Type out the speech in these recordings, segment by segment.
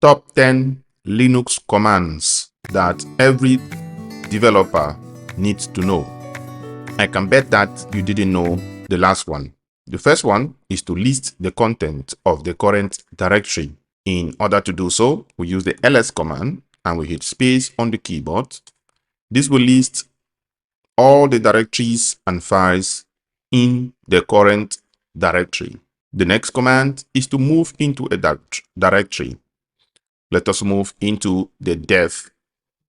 top 10 Linux commands that every developer needs to know. I can bet that you didn't know the last one. The first one is to list the content of the current directory. In order to do so, we use the ls command and we hit space on the keyboard. This will list all the directories and files in the current directory. The next command is to move into a directory. Let us move into the dev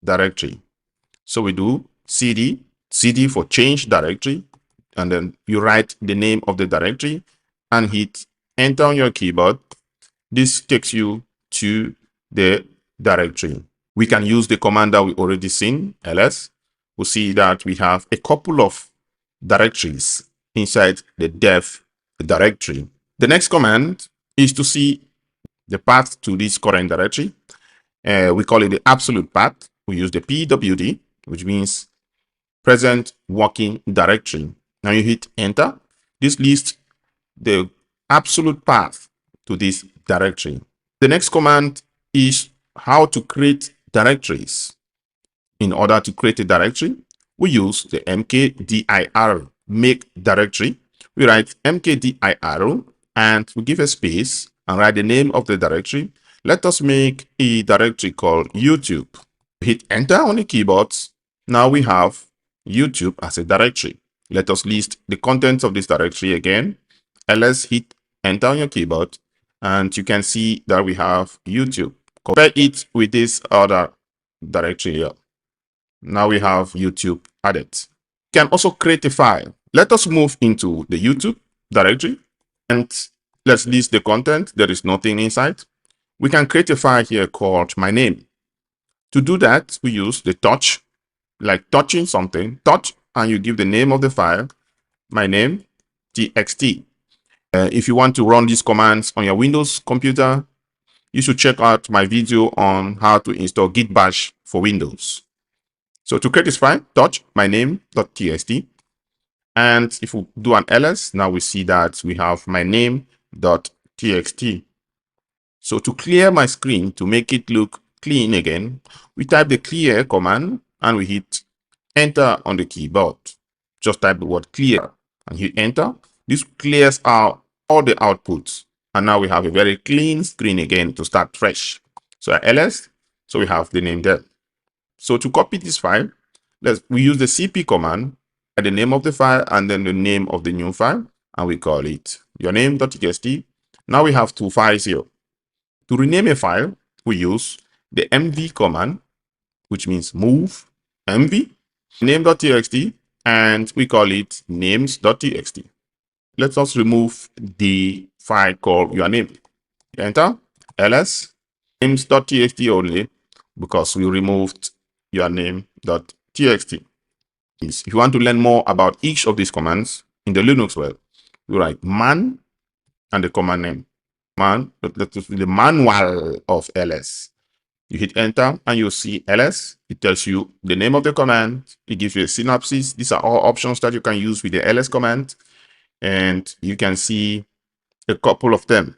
directory. So we do cd for change directory, and then you write the name of the directory and hit enter on your keyboard. This takes you to the directory. We can use the command that we already seen, ls. We'll see that we have a couple of directories inside the dev directory. The next command is to see the path to this current directory. We call it the absolute path. We use the pwd, which means present working directory. Now you hit enter. This lists the absolute path to this directory. The next command is how to create directories. In order to create a directory, we use the mkdir make directory. We write mkdir and we give a space and write the name of the directory. Let us make a directory called YouTube. Hit enter on the keyboard. Now we have YouTube as a directory. Let us list the contents of this directory again. ls hit enter on your keyboard and you can see that we have YouTube. Compare it with this other directory here. Now we have YouTube added. You can also create a file. Let us move into the YouTube directory and let's list the content. There is nothing inside. We can create a file here called my name. To do that, we use the touch, like touching something, touch, and you give the name of the file, my name, txt. If you want to run these commands on your Windows computer, you should check out my video on how to install Git Bash for Windows. So to create this file, touch my name.txt. And if we do an ls, now we see that we have my name.txt. So to clear my screen, to make it look clean again, we type the clear command and we hit enter on the keyboard. Just type the word clear and hit enter. This clears out all the outputs. And now we have a very clean screen again to start fresh. So ls, so we have the name there. So to copy this file, we use the cp command, the name of the file and then the name of the new file, and we call it your name.txt. Now we have two files here. To rename a file, we use the mv command, which means move mv name.txt, and we call it names.txt. Let us remove the file called your name. Enter ls names.txt only because we removed your name.txt. If you want to learn more about each of these commands in the Linux web, you write man and the command name. Man, that is the manual of ls. You hit enter and you'll see ls. It tells you the name of the command. It gives you a synopsis. These are all options that you can use with the ls command. And you can see a couple of them.